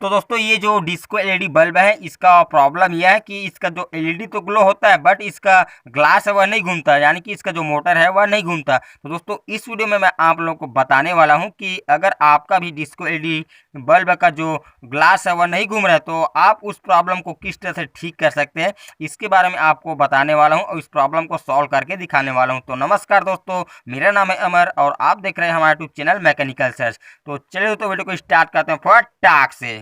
तो दोस्तों ये जो डिस्को एलईडी बल्ब है इसका प्रॉब्लम यह है कि इसका जो एलईडी तो ग्लो होता है बट इसका ग्लास है वह नहीं घूमता, यानी कि इसका जो मोटर है वह नहीं घूमता। तो दोस्तों इस वीडियो में मैं आप लोगों को बताने वाला हूं कि अगर आपका भी डिस्को एलईडी बल्ब का जो ग्लास है वह नहीं घूम रहा है तो आप उस प्रॉब्लम को किस तरह से ठीक कर सकते हैं, इसके बारे में आपको बताने वाला हूँ और इस प्रॉब्लम को सॉल्व करके दिखाने वाला हूँ। तो नमस्कार दोस्तों, मेरा नाम है अमर और आप देख रहे हैं हमारा यूट्यूब चैनल मैकेनिकल सर्च। तो चलिए दोस्तों वीडियो को स्टार्ट करते हैं फटाक से।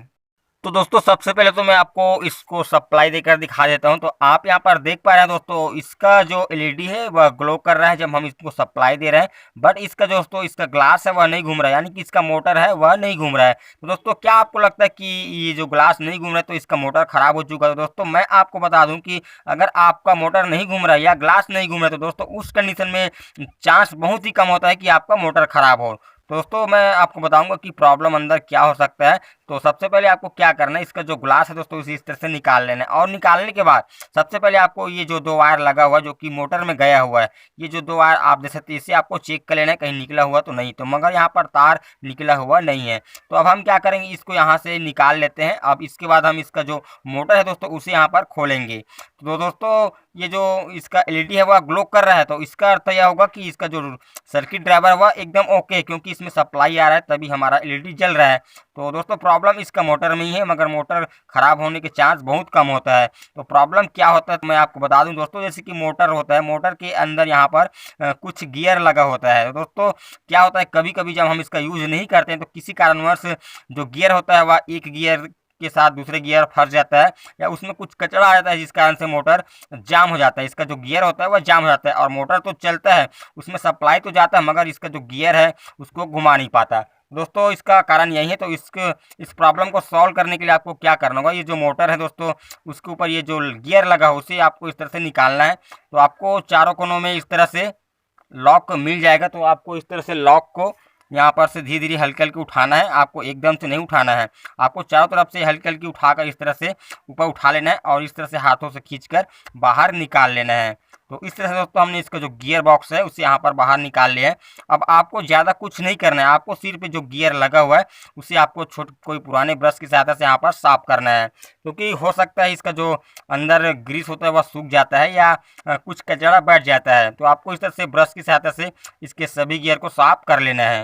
तो दोस्तों सबसे पहले तो मैं आपको इसको सप्लाई देकर दिखा देता हूं। तो आप यहां पर देख पा रहे हैं दोस्तों, इसका जो एलईडी है वह ग्लो कर रहा है जब हम इसको सप्लाई दे रहे हैं, बट इसका दोस्तों इसका ग्लास है वह नहीं घूम रहा है, यानी कि इसका मोटर है वह नहीं घूम रहा है। तो दोस्तों क्या आपको लगता है कि ये जो ग्लास नहीं घूम रहा है तो इसका मोटर खराब हो चुका है? तो दोस्तों मैं आपको बता दूं कि अगर आपका मोटर नहीं घूम रहा है या ग्लास नहीं घूम रहा है तो दोस्तों उस कंडीशन में चांस बहुत ही कम होता है कि आपका मोटर खराब हो। तो दोस्तों मैं आपको बताऊंगा कि प्रॉब्लम अंदर क्या हो सकता है। तो सबसे पहले आपको क्या करना है, इसका जो ग्लास है दोस्तों इस तरह से निकाल लेना है और निकालने के बाद सबसे पहले आपको ये जो दो वायर लगा हुआ है जो कि मोटर में गया हुआ है, ये जो दो वायर आप देख सकते हैं, इसे आपको चेक कर लेना है कहीं निकला हुआ तो नहीं। तो मगर यहाँ पर तार निकला हुआ नहीं है। तो अब हम क्या करेंगे, इसको यहाँ से निकाल लेते हैं। अब इसके बाद हम इसका जो मोटर है दोस्तों उसे यहाँ पर खोलेंगे। तो दोस्तों ये जो इसका एलईडी है वह ग्लो कर रहा है, तो इसका अर्थ यह होगा कि इसका जो सर्किट ड्राइवर है वह एकदम ओके है, क्योंकि इसमें सप्लाई आ रहा है तभी हमारा एलईडी जल रहा है। तो दोस्तों प्रॉब्लम इसका मोटर में ही है, मगर मोटर खराब होने के चांस बहुत कम होता है। तो प्रॉब्लम क्या होता है तो मैं आपको बता दूं दोस्तों, जैसे कि मोटर होता है, मोटर के अंदर यहाँ पर कुछ गियर लगा होता है। तो दोस्तों क्या होता है, कभी कभी जब हम इसका यूज नहीं करते हैं तो किसी कारणवश जो गियर होता है वह एक गियर के साथ दूसरे गियर फंस जाता है या उसमें कुछ कचरा आ जाता है, जिस कारण से मोटर जाम हो जाता है। इसका जो गियर होता है वह जाम हो जाता है और मोटर तो चलता है, उसमें सप्लाई तो जाता है, मगर इसका जो गियर है उसको घुमा नहीं पाता। दोस्तों इसका कारण यही है। तो इस प्रॉब्लम को सॉल्व करने के लिए आपको क्या करना होगा, ये जो मोटर है दोस्तों उसके ऊपर ये जो गियर लगा हो उसे आपको इस तरह से निकालना है। तो आपको चारों कोनों में इस तरह से लॉक मिल जाएगा। तो आपको इस तरह से लॉक को यहाँ पर से धीरे धीरे हल्के हल्के उठाना है, आपको एकदम से नहीं उठाना है, आपको चारों तरफ से हल्के हल्के उठाकर इस तरह से ऊपर उठा लेना है और इस तरह से हाथों से खींचकर बाहर निकाल लेना है। तो इस तरह से दोस्तों हमने इसका जो गियर बॉक्स है उसे यहाँ पर बाहर निकाल लिया है। अब आपको ज़्यादा कुछ नहीं करना है, आपको सिर्फ जो गियर लगा हुआ है उसे आपको कोई पुराने ब्रश की सहायता से यहाँ पर साफ करना है, क्योंकि हो सकता है इसका जो अंदर ग्रीस होता है वह सूख जाता है या कुछ कचरा बैठ जाता है। तो आपको इस तरह से ब्रश की सहायता से इसके सभी गियर को साफ कर लेना है।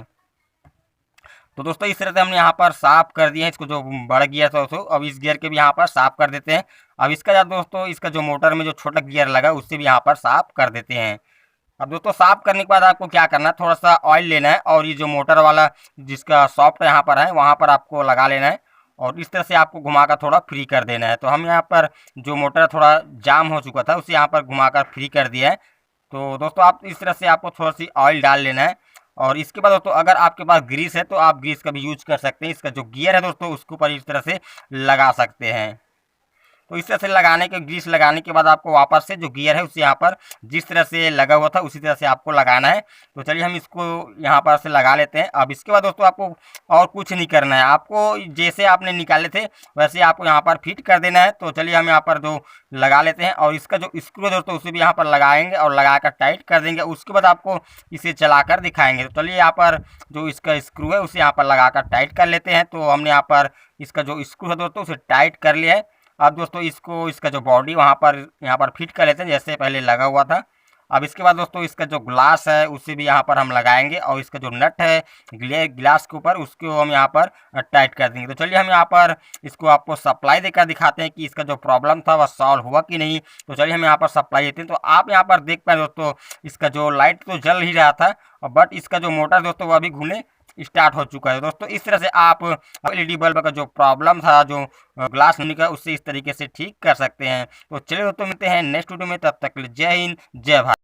तो दोस्तों इस तरह से हमने यहाँ पर साफ कर दिया है इसको, जो बड़ा गियर था उसको। अब इस गियर के भी यहाँ पर साफ कर देते हैं। अब इसका दोस्तों इसका जो मोटर में जो छोटा गियर लगा उससे भी यहाँ पर साफ कर देते हैं। अब दोस्तों साफ करने के बाद आपको क्या करना है, थोड़ा सा ऑयल लेना है और ये जो मोटर वाला जिसका सॉफ्ट यहाँ पर है वहाँ पर आपको लगा लेना है और इस तरह से आपको घुमाकर थोड़ा फ्री कर देना है। तो हम यहाँ पर जो मोटर थोड़ा जाम हो चुका था उसे यहाँ पर घुमाकर फ्री कर दिया है। तो दोस्तों आप इस तरह से आपको थोड़ा सी ऑयल डाल लेना है और इसके बाद दोस्तों अगर आपके पास ग्रीस है तो आप ग्रीस का भी यूज कर सकते हैं। इसका जो गियर है दोस्तों उसके ऊपर इस तरह से लगा सकते हैं। तो इस तरह से लगाने के ग्रीस लगाने के बाद आपको वापस से जो गियर है उसे यहाँ पर जिस तरह से लगा हुआ था उसी तरह से आपको लगाना है। तो चलिए हम इसको यहाँ पर से लगा लेते हैं। अब इसके बाद दोस्तों आपको और कुछ नहीं करना है, आपको जैसे आपने निकाले थे वैसे आपको यहाँ पर फिट कर देना है। तो चलिए हम यहाँ पर जो लगा लेते हैं और इसका जो स्क्रू है दोस्तों उसे भी यहाँ पर लगाएंगे और लगाकर टाइट कर देंगे। उसके बाद आपको इसे चलाकर दिखाएंगे। तो चलिए यहाँ पर जो इसका स्क्रू है उसे यहाँ पर लगाकर टाइट कर लेते हैं। तो हमने यहाँ पर इसका जो स्क्रू है दोस्तों उसे टाइट कर लिया है। अब दोस्तों इसका जो बॉडी यहाँ पर फिट कर लेते हैं जैसे पहले लगा हुआ था। अब इसके बाद दोस्तों इसका जो ग्लास है उसे भी यहाँ पर हम लगाएंगे और इसका जो नट है ग्लास के ऊपर उसको हम यहाँ पर टाइट कर देंगे। तो चलिए हम यहाँ पर इसको आपको सप्लाई देकर दिखाते हैं कि इसका जो प्रॉब्लम था वह सॉल्व हुआ कि नहीं। तो चलिए हम यहाँ पर सप्लाई देते हैं। तो आप यहाँ पर देख पाए दोस्तों इसका जो लाइट तो जल ही रहा था, बट इसका जो मोटर दोस्तों वह भी घूमने स्टार्ट हो चुका है। दोस्तों इस तरह से आप एलईडी बल्ब का जो प्रॉब्लम था, जो ग्लास होने का, उससे इस तरीके से ठीक कर सकते हैं। तो चलिए दोस्तों मिलते हैं नेक्स्ट वीडियो में, तब तक के लिए जय हिंद जय भारत।